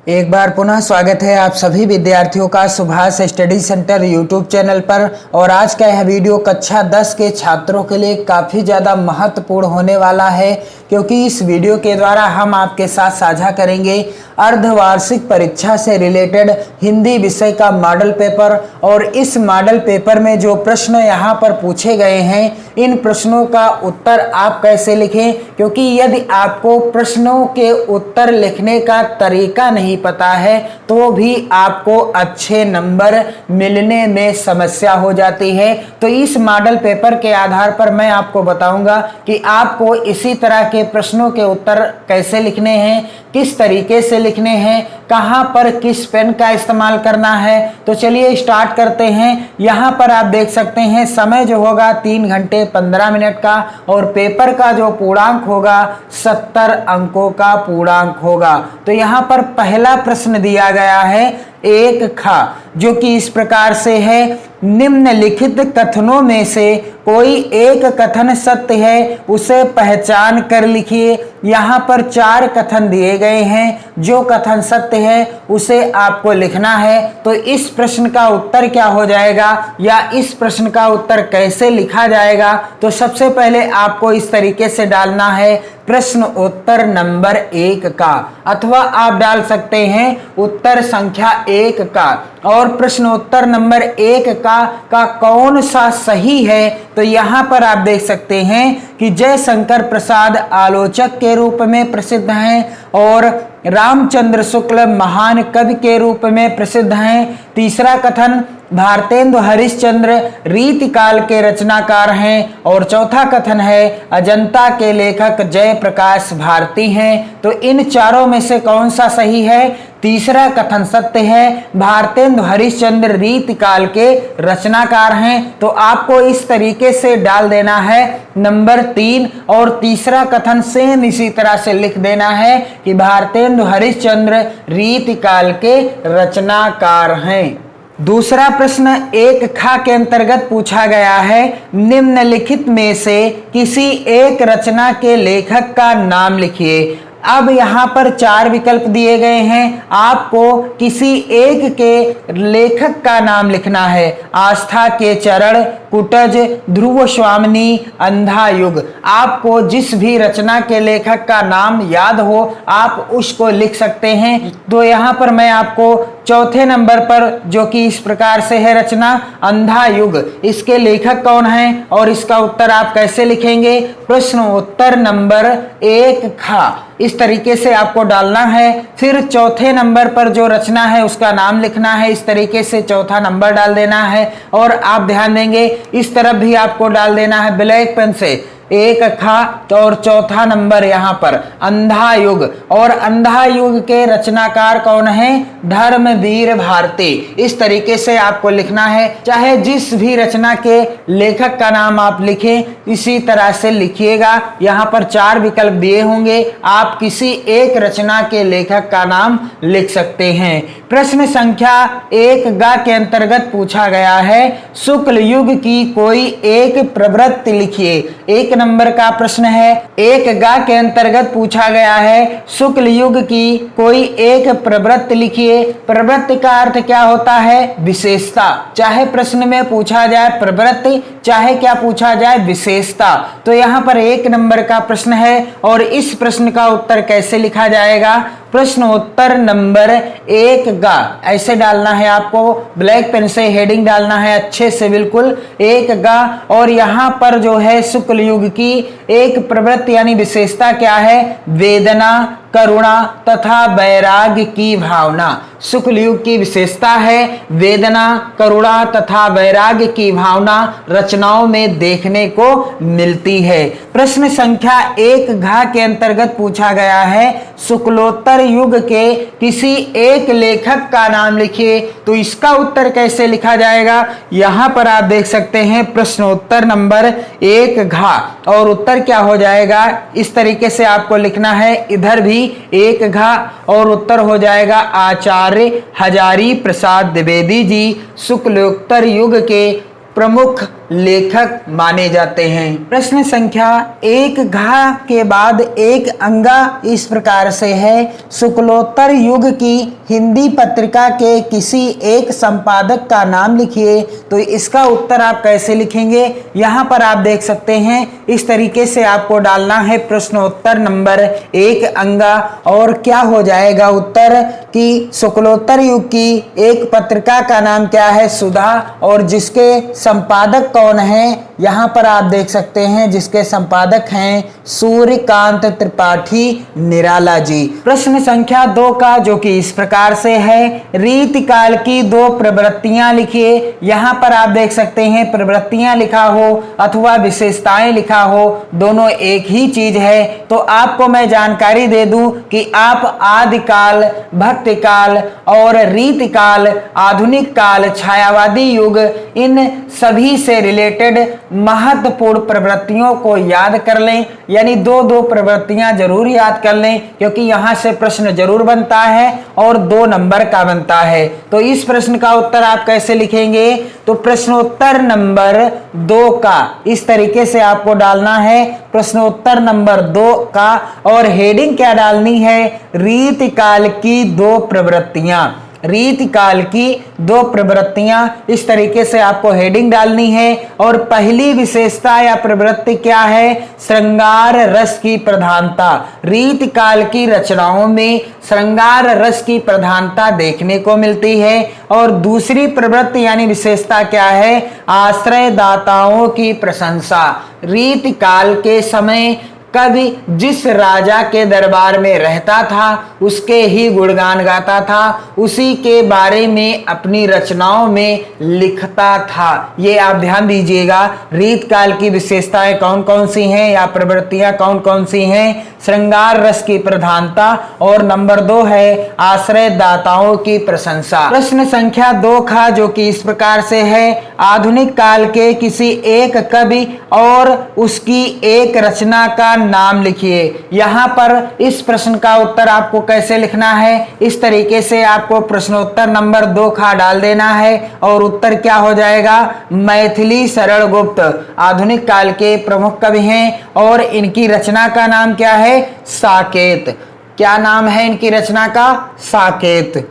एक बार पुनः स्वागत है आप सभी विद्यार्थियों का Subhash study centre YouTube channel पर। और आज का यह वीडियो कक्षा 10 के छात्रों के लिए काफ़ी ज़्यादा महत्वपूर्ण होने वाला है, क्योंकि इस वीडियो के द्वारा हम आपके साथ साझा करेंगे अर्धवार्षिक परीक्षा से रिलेटेड हिंदी विषय का मॉडल पेपर। और इस मॉडल पेपर में जो प्रश्न यहाँ पर पूछे गए हैं, इन प्रश्नों का उत्तर आप कैसे लिखें, क्योंकि यदि आपको प्रश्नों के उत्तर लिखने का तरीका नहीं पता है तो भी आपको अच्छे नंबर मिलने में समस्या हो जाती है। तो इस मॉडल पेपर के आधार पर मैं आपको बताऊंगा कि आपको इसी तरह के प्रश्नों के उत्तर कैसे लिखने हैं, किस तरीके से लिखने हैं, कहां पर किस पेन का इस्तेमाल करना है। तो चलिए स्टार्ट करते हैं। यहां पर आप देख सकते हैं समय जो होगा 3 घंटे 15 मिनट का, और पेपर का जो पूर्णांक होगा 70 अंकों का पूर्णांक होगा। तो यहां पर पहला प्रश्न दिया गया है एक खा, जो कि इस प्रकार से है, निम्नलिखित कथनों में से कोई एक कथन सत्य है, उसे पहचान कर लिखिए। यहाँ पर 4 कथन दिए गए हैं, जो कथन सत्य है उसे आपको लिखना है। तो इस प्रश्न का उत्तर क्या हो जाएगा, या इस प्रश्न का उत्तर कैसे लिखा जाएगा। तो सबसे पहले आपको इस तरीके से डालना है प्रश्न उत्तर नंबर 1 का, अथवा आप डाल सकते हैं उत्तर संख्या 1 का। और प्रश्न उत्तर नंबर 1 का कौन सा सही है, तो यहाँ पर आप देख सकते हैं कि जयशंकर प्रसाद आलोचक के रूप में प्रसिद्ध हैं, और रामचंद्र शुक्ल महान कवि के रूप में प्रसिद्ध हैं। तीसरा कथन, भारतेंदु हरिश्चंद्र रीतिकाल के रचनाकार हैं। और चौथा कथन है, अजंता के लेखक जयप्रकाश भारती हैं। तो इन चारों में से कौन सा सही है? तीसरा कथन सत्य है, भारतेंदु हरिश्चंद्र रीतिकाल के रचनाकार हैं। तो आपको इस तरीके से डाल देना है नंबर 3, और तीसरा कथन सेम इसी तरह से लिख देना है कि भारतेंदु हरिश्चंद्र रीतिकाल के रचनाकार हैं। दूसरा प्रश्न एक खा के अंतर्गत पूछा गया है, निम्नलिखित में से किसी एक रचना के लेखक का नाम लिखिए। अब यहाँ पर 4 विकल्प दिए गए हैं, आपको किसी एक के लेखक का नाम लिखना है। आस्था के चरण, कुटज, ध्रुव स्वामिनी, अंधा युग। आपको जिस भी रचना के लेखक का नाम याद हो आप उसको लिख सकते हैं। तो यहाँ पर मैं आपको चौथे नंबर पर, जो कि इस प्रकार से है रचना अंधा युग, इसके लेखक कौन हैं और इसका उत्तर आप कैसे लिखेंगे। प्रश्न उत्तर नंबर 1 खा, इस तरीके से आपको डालना है। फिर चौथे नंबर पर जो रचना है उसका नाम लिखना है, इस तरीके से चौथा नंबर डाल देना है। और आप ध्यान देंगे इस तरफ भी आपको डाल देना है ब्लैक पेन से एक खा, और चौथा नंबर यहाँ पर अंधा युग। और अंधा युग के रचनाकार कौन है? धर्मवीर भारती। इस तरीके से आपको लिखना है, चाहे जिस भी रचना के लेखक का नाम आप लिखें इसी तरह से लिखिएगा। यहाँ पर 4 विकल्प दिए होंगे, आप किसी एक रचना के लेखक का नाम लिख सकते हैं। प्रश्न संख्या 1 गा के अंतर्गत पूछा गया है, शुक्ल युग की कोई एक प्रवृत्ति लिखिए। 1 नंबर का प्रश्न है, 1 गा के अंतर्गत पूछा गया है, शुक्ल युग की कोई एक प्रवृत्ति लिखिए। प्रवृत्ति का अर्थ क्या होता है? विशेषता। चाहे प्रश्न में पूछा जाए प्रवृत्ति, चाहे क्या पूछा जाए विशेषता। तो यहाँ पर 1 नंबर का प्रश्न है, और इस प्रश्न का उत्तर कैसे लिखा जाएगा? प्रश्न उत्तर नंबर 1 गा, ऐसे डालना है आपको, ब्लैक पेन से हेडिंग डालना है अच्छे से बिल्कुल 1 गा। और यहाँ पर जो है शुक्ल युग की एक प्रवृत्ति यानी विशेषता क्या है? वेदना, करुणा तथा वैराग्य की भावना। शुक्ल युग की विशेषता है वेदना, करुणा तथा वैराग्य की भावना रचनाओं में देखने को मिलती है। प्रश्न संख्या 1 घा के अंतर्गत पूछा गया है, शुक्लोत्तर युग के किसी एक लेखक का नाम लिखिए। तो इसका उत्तर कैसे लिखा जाएगा? यहाँ पर आप देख सकते हैं प्रश्न उत्तर नंबर 1 घा, और उत्तर क्या हो जाएगा? इस तरीके से आपको लिखना है, इधर भी 1 घा, और उत्तर हो जाएगा आचार्य हजारी प्रसाद द्विवेदी जी शुक्लोत्तर युग के प्रमुख लेखक माने जाते हैं। प्रश्न संख्या 1 घा के बाद एक अंगा इस प्रकार से है, शुक्लोत्तर युग की हिंदी पत्रिका के किसी एक संपादक का नाम लिखिए। तो इसका उत्तर आप कैसे लिखेंगे, यहाँ पर आप देख सकते हैं इस तरीके से आपको डालना है प्रश्नोत्तर नंबर 1 अंगा, और क्या हो जाएगा उत्तर कि शुक्लोत्तर युग की एक पत्रिका का नाम क्या है, सुधा, और जिसके संपादक कौन है, यहाँ पर आप देख सकते हैं जिसके संपादक हैं सूर्यकांत त्रिपाठी निराला जी। प्रश्न संख्या 2 का जो कि इस प्रकार से है, रीतिकाल की 2 प्रवृत्तियां लिखिए। यहाँ पर आप देख सकते हैं प्रवृत्तियां लिखा हो अथवा विशेषताएं लिखा हो, दोनों एक ही चीज है। तो आपको मैं जानकारी दे दूं कि आप आदिकाल, भक्तिकाल और रीतिकाल, आधुनिक काल, छायावादी युग, इन सभी से रिलेटेड महत्वपूर्ण प्रवृत्तियों को याद कर लें, यानी 2-2 प्रवृत्तियां जरूर याद कर लें, क्योंकि यहां से प्रश्न जरूर बनता है और 2 नंबर का बनता है। तो इस प्रश्न का उत्तर आप कैसे लिखेंगे, तो प्रश्नोत्तर नंबर 2 का इस तरीके से आपको डालना है, प्रश्नोत्तर नंबर 2 का, और हेडिंग क्या डालनी है, रीतिकाल की 2 प्रवृत्तियां। रीतिकाल की 2 प्रवृत्तियां, इस तरीके से आपको हेडिंग डालनी है। और पहली विशेषता या प्रवृत्ति क्या है, श्रृंगार रस की प्रधानता। रीतिकाल की रचनाओं में श्रृंगार रस की प्रधानता देखने को मिलती है। और दूसरी प्रवृत्ति यानी विशेषता क्या है, आश्रयदाताओं की प्रशंसा। रीतिकाल के समय कवि जिस राजा के दरबार में रहता था उसके ही गुणगान गाता था, उसी के बारे में अपनी रचनाओं में लिखता था। ये आप ध्यान दीजिएगा, रीतकाल की विशेषताएं कौन कौन सी हैं या प्रवृत्तियां कौन कौन सी हैं, श्रृंगार रस की प्रधानता, और नंबर 2 है आश्रयदाताओं की प्रशंसा। प्रश्न संख्या 2 का जो कि इस प्रकार से है, आधुनिक काल के किसी एक कवि और उसकी एक रचना का नाम लिखिए। यहाँ पर इस प्रश्न का उत्तर आपको कैसे लिखना है, इस तरीके से आपको प्रश्नोत्तर नंबर 2 का डाल देना है, और उत्तर क्या हो जाएगा, मैथिली शरण गुप्त आधुनिक काल के प्रमुख कवि हैं, और इनकी रचना का नाम क्या है, साकेत। क्या नाम है इनकी रचना का, साकेत।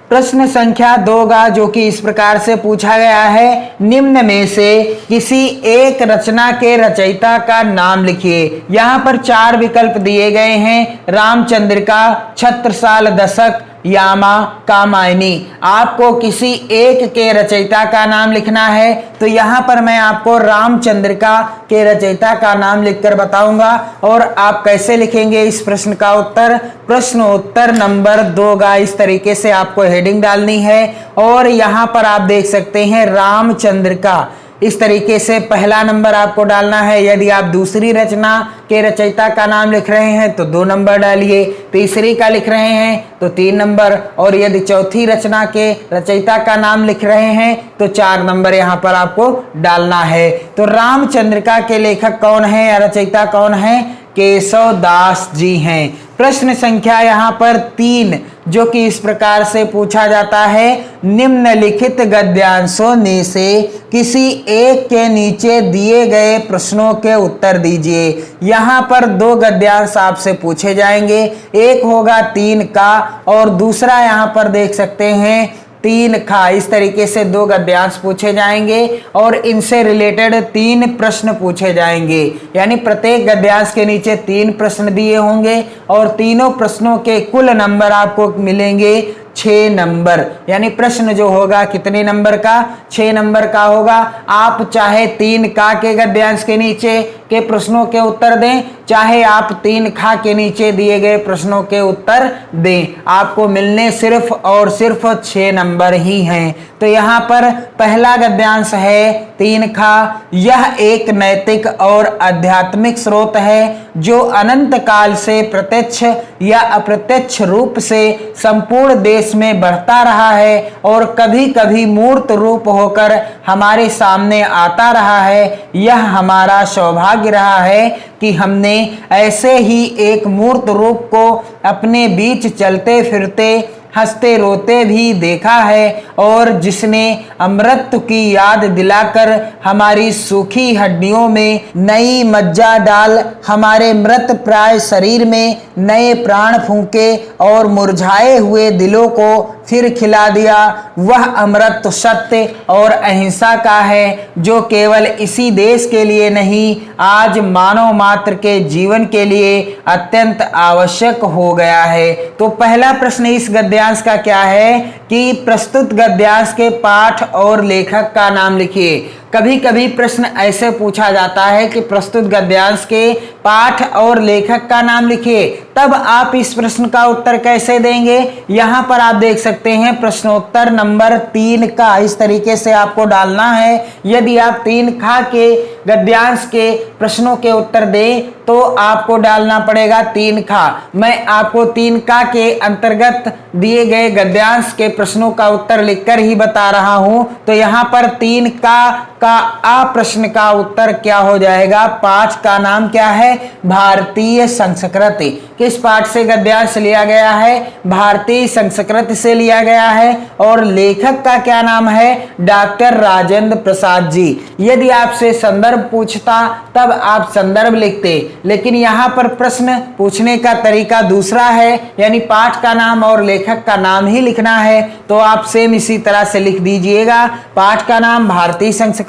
प्रश्न संख्या 2 का जो कि इस प्रकार से पूछा गया है, निम्न में से किसी एक रचना के रचयिता का नाम लिखिए। यहाँ पर 4 विकल्प दिए गए हैं, रामचंद्रिका, छत्रसाल दशक, यामा, कामायनी। आपको किसी एक के रचयिता का नाम लिखना है। तो यहाँ पर मैं आपको रामचंद्रिका के रचयिता का नाम लिखकर बताऊंगा, और आप कैसे लिखेंगे इस प्रश्न का उत्तर, प्रश्नोत्तर नंबर 2 का इस तरीके से आपको हेडिंग डालनी है। और यहाँ पर आप देख सकते हैं रामचंद्रिका, इस तरीके से पहला नंबर आपको डालना है। यदि आप दूसरी रचना के रचयिता का नाम लिख रहे हैं तो 2 नंबर डालिए, तीसरी का लिख रहे हैं तो 3 नंबर, और यदि चौथी रचना के रचयिता का नाम लिख रहे हैं तो 4 नंबर यहाँ पर आपको डालना है। तो रामचंद्रिका के लेखक कौन है या रचयिता कौन है, केशव दास जी हैं। प्रश्न संख्या यहाँ पर 3 जो कि इस प्रकार से पूछा जाता है, निम्नलिखित गद्यांशों में से किसी एक के नीचे दिए गए प्रश्नों के उत्तर दीजिए। यहाँ पर 2 गद्यांश आपसे पूछे जाएंगे, एक होगा 3 का और दूसरा यहाँ पर देख सकते हैं 3 खा। इस तरीके से 2 गद्यांश पूछे जाएंगे और इनसे रिलेटेड 3 प्रश्न पूछे जाएंगे, यानी प्रत्येक गद्यांश के नीचे 3 प्रश्न दिए होंगे और तीनों प्रश्नों के कुल नंबर आपको मिलेंगे 6 नंबर। यानी प्रश्न जो होगा कितने नंबर का, 6 नंबर का होगा। आप चाहे 3 का के गद्यांश के नीचे के प्रश्नों के उत्तर दें, चाहे आप 3 खा के नीचे दिए गए प्रश्नों के उत्तर दें, आपको मिलने सिर्फ और सिर्फ 6 नंबर ही हैं। तो यहाँ पर पहला गद्यांश है 3 खा। यह एक नैतिक और आध्यात्मिक स्रोत है जो अनंत काल से प्रत्यक्ष या अप्रत्यक्ष रूप से संपूर्ण देश में बढ़ता रहा है और कभी कभी मूर्त रूप होकर हमारे सामने आता रहा है। यह हमारा सौभाग्य रहा है कि हमने ऐसे ही एक मूर्त रूप को अपने बीच चलते फिरते हंसते रोते भी देखा है और जिसने अमृत की याद दिलाकर हमारी सूखी हड्डियों में नई मज्जा डाल हमारे मृत प्राय शरीर में नए प्राण फूंके और मुरझाए हुए दिलों को फिर खिला दिया, वह अमृत सत्य और अहिंसा का है जो केवल इसी देश के लिए नहीं आज मानव मात्र के जीवन के लिए अत्यंत आवश्यक हो गया है। तो पहला प्रश्न इस गद्यांश का क्या है कि प्रस्तुत गद्यांश के पाठ और लेखक का नाम लिखिए। कभी कभी प्रश्न ऐसे पूछा जाता है कि प्रस्तुत गद्यांश के पाठ और लेखक का नाम लिखिए, तब आप इस प्रश्न का उत्तर कैसे देंगे। यहां पर आप देख सकते हैं प्रश्नोत्तर नंबर 3 का इस तरीके से आपको डालना है। यदि आप 3 खा के गद्यांश के प्रश्नों के उत्तर दें तो आपको डालना पड़ेगा 3 खा। मैं आपको 3 का के अंतर्गत दिए गए गद्यांश के प्रश्नों का उत्तर लिखकर ही बता रहा हूं। तो यहां पर 3 का आ प्रश्न का उत्तर क्या हो जाएगा। पाठ का नाम क्या है, भारतीय संस्कृति। किस पाठ से गद्यांश लिया गया है, भारतीय संस्कृति से लिया गया है। और लेखक का क्या नाम है, डॉक्टर राजेंद्र प्रसाद जी। यदि आपसे संदर्भ पूछता तब आप संदर्भ लिखते, लेकिन यहां पर प्रश्न पूछने का तरीका दूसरा है, यानी पाठ का नाम और लेखक का नाम ही लिखना है। तो आप सेम इसी तरह से लिख दीजिएगा, पाठ का नाम भारतीय संस्कृति,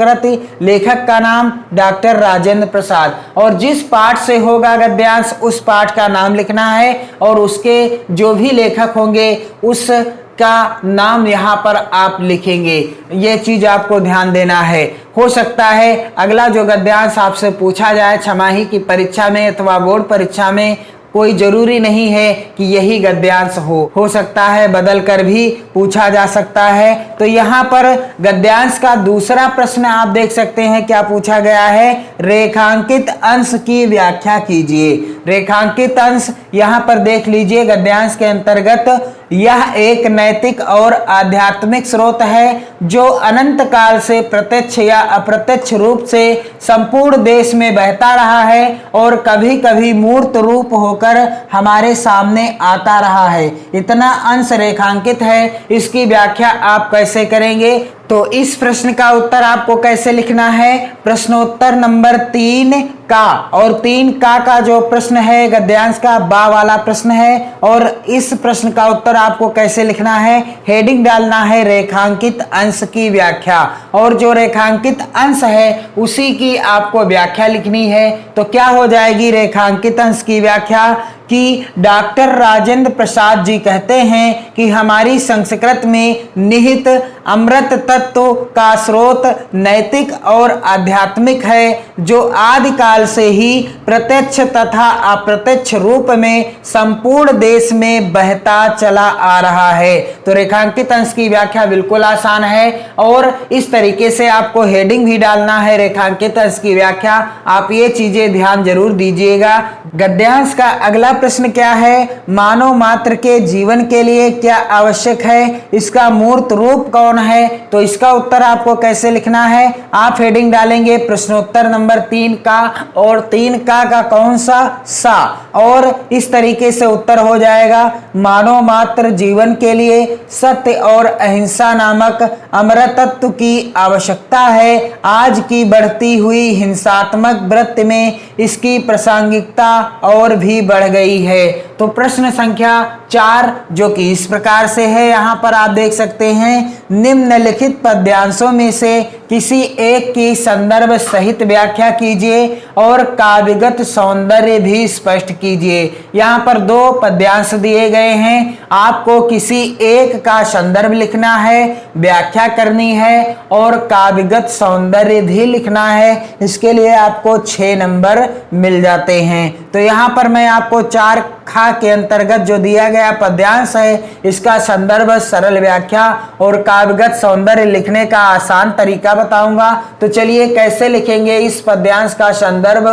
लेखक का नाम डॉक्टर राजेंद्र प्रसाद। और जिस पाठ से होगा गद्यांश उस पाठ का नाम लिखना है और उसके जो भी लेखक होंगे उस का नाम यहाँ पर आप लिखेंगे। ये चीज आपको ध्यान देना है। हो सकता है अगला जो गद्यांश आपसे पूछा जाए छमाही की परीक्षा में अथवा बोर्ड परीक्षा में, कोई जरूरी नहीं है कि यही गद्यांश हो सकता है बदल कर भी पूछा जा सकता है। तो यहाँ पर गद्यांश का दूसरा प्रश्न आप देख सकते हैं क्या पूछा गया है, रेखांकित अंश की व्याख्या कीजिए। रेखांकित अंश यहाँ पर देख लीजिए गद्यांश के अंतर्गत, यह एक नैतिक और आध्यात्मिक स्रोत है जो अनंत काल से प्रत्यक्ष या अप्रत्यक्ष रूप से संपूर्ण देश में बहता रहा है और कभी कभी मूर्त रूप होकर हमारे सामने आता रहा है। इतना अंश रेखांकित है, इसकी व्याख्या आप कैसे करेंगे। तो इस प्रश्न का उत्तर आपको कैसे लिखना है, प्रश्नोत्तर नंबर 3 का, और 3 का जो प्रश्न है गद्यांश का बा वाला प्रश्न है। और इस प्रश्न का उत्तर आपको कैसे लिखना है, हेडिंग डालना है रेखांकित अंश की व्याख्या, और जो रेखांकित अंश है उसी की आपको व्याख्या लिखनी है। तो क्या हो जाएगी रेखांकित अंश की व्याख्या कि डॉक्टर राजेंद्र प्रसाद जी कहते हैं कि हमारी संस्कृत में निहित अमृत तत्व का स्रोत नैतिक और आध्यात्मिक है जो आदिकाल से ही प्रत्यक्ष तथा अप्रत्यक्ष रूप में संपूर्ण देश में बहता चला आ रहा है। तो रेखांकित अंश की व्याख्या बिल्कुल आसान है और इस तरीके से आपको हेडिंग भी डालना है रेखांकित अंश की व्याख्या। आप ये चीजें ध्यान जरूर दीजिएगा। गद्यांश का अगला प्रश्न क्या है, मानव मात्र के जीवन के लिए क्या आवश्यक है, इसका मूर्त रूप कौन है। तो इसका उत्तर आपको कैसे लिखना है, आप हेडिंग डालेंगे प्रश्नोत्तर नंबर 3 का, और 3 का कौन सा, और इस तरीके से उत्तर हो जाएगा, मानव मात्र जीवन के लिए सत्य और अहिंसा नामक अमरतत्व की आवश्यकता है। आज की बढ़ती हुई हिंसात्मक वृत्ति में इसकी प्रासंगिकता और भी बढ़ गई है। तो प्रश्न संख्या 4 जो कि इस प्रकार से है, यहाँ पर आप देख सकते हैं, निम्नलिखित पद्यांशों में से किसी एक की संदर्भ सहित व्याख्या कीजिए और काव्यगत सौंदर्य भी स्पष्ट कीजिए। यहाँ पर 2 पद्यांश दिए गए हैं, आपको किसी एक का संदर्भ लिखना है, व्याख्या करनी है और काव्यगत सौंदर्य भी लिखना है। इसके लिए आपको 6 नंबर मिल जाते हैं। तो यहाँ पर मैं आपको 4 खा के अंतर्गत जो दिया गया पद्यांश है इसका संदर्भ, सरल व्याख्या और काव्यगत सौंदर्य लिखने का आसान तरीका बताऊंगा। तो चलिए कैसे लिखेंगे इस पद्यांश का संदर्भ।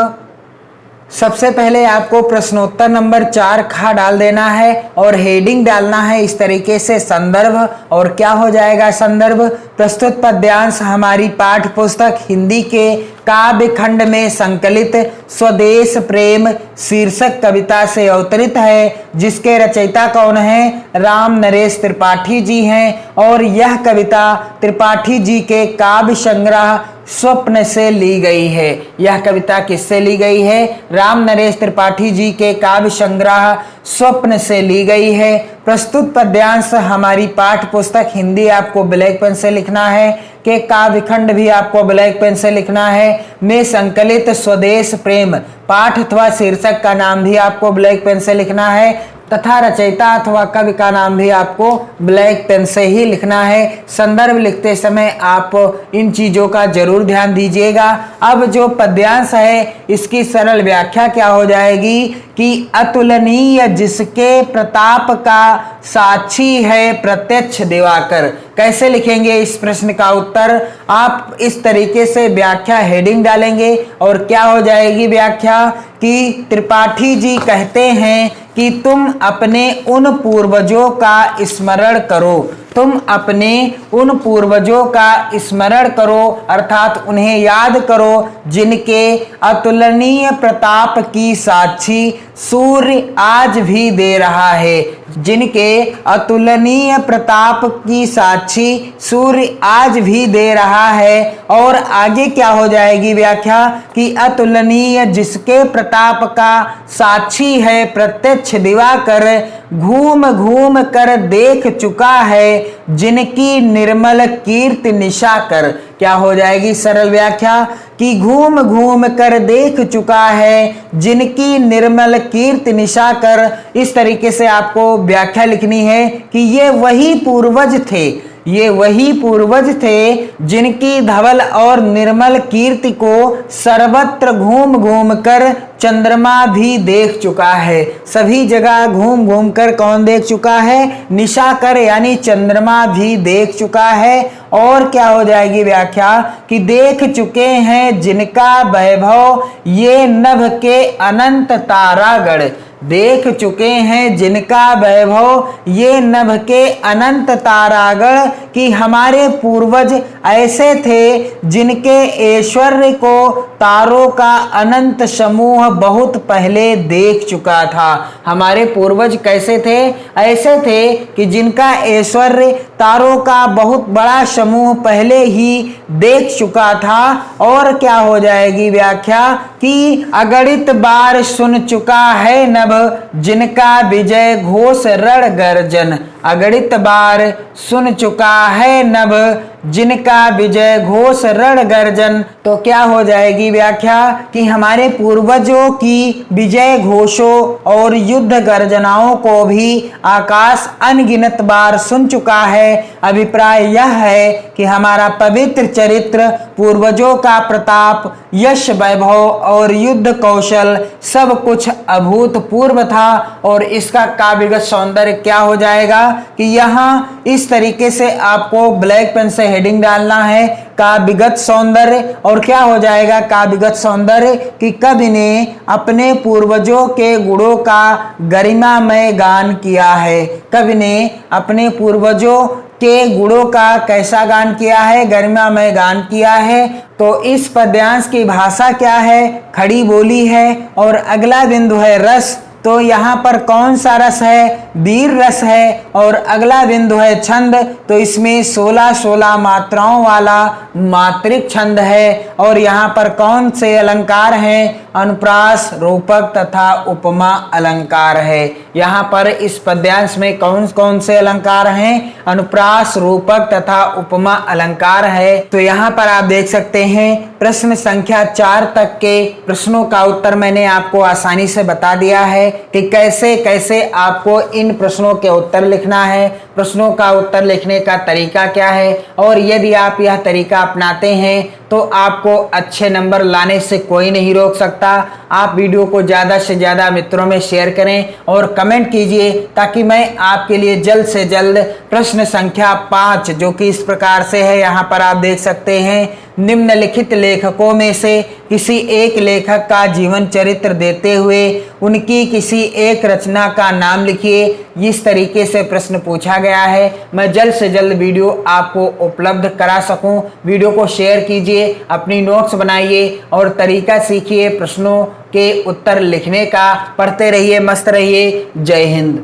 सबसे पहले आपको प्रश्नोत्तर नंबर 4 खा डाल देना है और हेडिंग डालना है इस तरीके से संदर्भ। और क्या हो जाएगा संदर्भ? प्रस्तुत पद्यांश हमारी पाठ्य पुस्तक हिंदी के काव्य खंड में संकलित स्वदेश प्रेम शीर्षक कविता से अवतरित है, जिसके रचयिता कौन है? राम नरेश त्रिपाठी जी हैं। और यह कविता त्रिपाठी जी के काव्य संग्रह स्वप्न से ली गई है। यह कविता किससे ली गई है? राम नरेश त्रिपाठी जी के काव्य संग्रह स्वप्न से ली गई है। प्रस्तुत पद्यांश हमारी पाठ्य पुस्तक हिंदी आपको ब्लैक पेन से लिखना है, के काव्य खंड भी आपको ब्लैक पेन से लिखना है, में संकलित स्वदेश प्रेम पाठ अथवा शीर्षक का नाम भी आपको ब्लैक पेन से लिखना है, तथा रचयिता अथवा कवि का नाम भी आपको ब्लैक पेन से ही लिखना है। संदर्भ लिखते समय आप इन चीजों का जरूर ध्यान दीजिएगा। अब जो पद्यांश है इसकी सरल व्याख्या क्या हो जाएगी कि अतुलनीय जिसके प्रताप का साक्षी है प्रत्यक्ष दिवाकर। कैसे लिखेंगे इस प्रश्न का उत्तर? आप इस तरीके से व्याख्या हेडिंग डालेंगे और क्या हो जाएगी व्याख्या कि त्रिपाठी जी कहते हैं कि तुम अपने उन पूर्वजों का स्मरण करो, तुम अपने उन पूर्वजों का स्मरण करो, अर्थात उन्हें याद करो जिनके अतुलनीय प्रताप की साक्षी सूर्य आज भी दे रहा है, जिनके अतुलनीय प्रताप की साक्षी सूर्य आज भी दे रहा है। और आगे क्या हो जाएगी व्याख्या कि अतुलनीय जिसके प्रताप का साक्षी है प्रत्यक्ष दिवाकर, घूम घूम कर देख चुका है जिनकी निर्मल कीर्ति निशाकर। क्या हो जाएगी सरल व्याख्या कि घूम घूम कर देख चुका है जिनकी निर्मल कीर्ति निशाकर। इस तरीके से आपको व्याख्या लिखनी है कि ये वही पूर्वज थे, ये वही पूर्वज थे जिनकी धवल और निर्मल कीर्ति को सर्वत्र घूम घूम कर चंद्रमा भी देख चुका है। सभी जगह घूम घूम कर कौन देख चुका है? निशाकर यानी चंद्रमा भी देख चुका है। और क्या हो जाएगी व्याख्या कि देख चुके हैं जिनका वैभव ये नभ के अनंत तारागण, देख चुके हैं जिनका वैभव ये नभ के अनंत तारागण, कि हमारे पूर्वज ऐसे थे जिनके ऐश्वर्य को तारों का अनंत समूह बहुत पहले देख चुका था। हमारे पूर्वज कैसे थे? ऐसे थे कि जिनका ऐश्वर्य तारों का बहुत बड़ा समूह पहले ही देख चुका था। और क्या हो जाएगी व्याख्या कि अगणित बार सुन चुका है नभ जिनका विजय घोष रण गर्जन, अगणित बार सुन चुका है नभ जिनका विजय घोष रण गर्जन। तो क्या हो जाएगी व्याख्या कि हमारे पूर्वजों की विजय घोषों और युद्ध गर्जनाओं को भी आकाश अनगिनत बार सुन चुका है। अभिप्राय यह है कि हमारा पवित्र चरित्र, पूर्वजों का प्रताप, यश, वैभव और युद्ध कौशल सब कुछ अभूतपूर्व था। और इसका काव्यगत सौंदर्य क्या हो जाएगा कि यहाँ इस तरीके से आपको ब्लैक पेन से हेडिंग डालना है काव्यगत सौंदर्य। और क्या हो जाएगा काव्यगत सौंदर्य कि कवि ने अपने पूर्वजों के गुणों का गरिमामय गान किया है, कवि ने अपने पूर्वजों के गुणों का कैसा गान किया है? गरिमामय गान किया है। तो इस पद्यांश की भाषा क्या है? खड़ी बोली है। और अगला बिंदु है रस। तो यहाँ पर कौन सा रस है? वीर रस है। और अगला बिंदु है छंद। तो इसमें 16-16 मात्राओं वाला मात्रिक छंद है। और यहाँ पर कौन से अलंकार हैं? अनुप्रास, रूपक तथा उपमा अलंकार है। यहाँ पर इस पद्यांश में कौन कौन से अलंकार हैं? अनुप्रास, रूपक तथा उपमा अलंकार है। तो यहाँ पर आप देख सकते हैं प्रश्न संख्या 4 तक के प्रश्नों का उत्तर मैंने आपको आसानी से बता दिया है कि कैसे कैसे आपको इन प्रश्नों के उत्तर लिखना है, प्रश्नों का उत्तर लिखने का तरीका क्या है। और यदि आप यह तरीका अपनाते हैं तो आपको अच्छे नंबर लाने से कोई नहीं रोक सकता। आप वीडियो को ज़्यादा से ज़्यादा मित्रों में शेयर करें और कमेंट कीजिए ताकि मैं आपके लिए जल्द से जल्द प्रश्न संख्या 5 जो कि इस प्रकार से है, यहाँ पर आप देख सकते हैं निम्नलिखित लेखकों में से किसी एक लेखक का जीवन चरित्र देते हुए उनकी किसी एक रचना का नाम लिखिए। इस तरीके से प्रश्न पूछा गया है। मैं जल्द से जल्द वीडियो आपको उपलब्ध करा सकूं, वीडियो को शेयर कीजिए, अपनी नोट्स बनाइए और तरीका सीखिए प्रश्नों के उत्तर लिखने का। पढ़ते रहिए, मस्त रहिए। जय हिंद।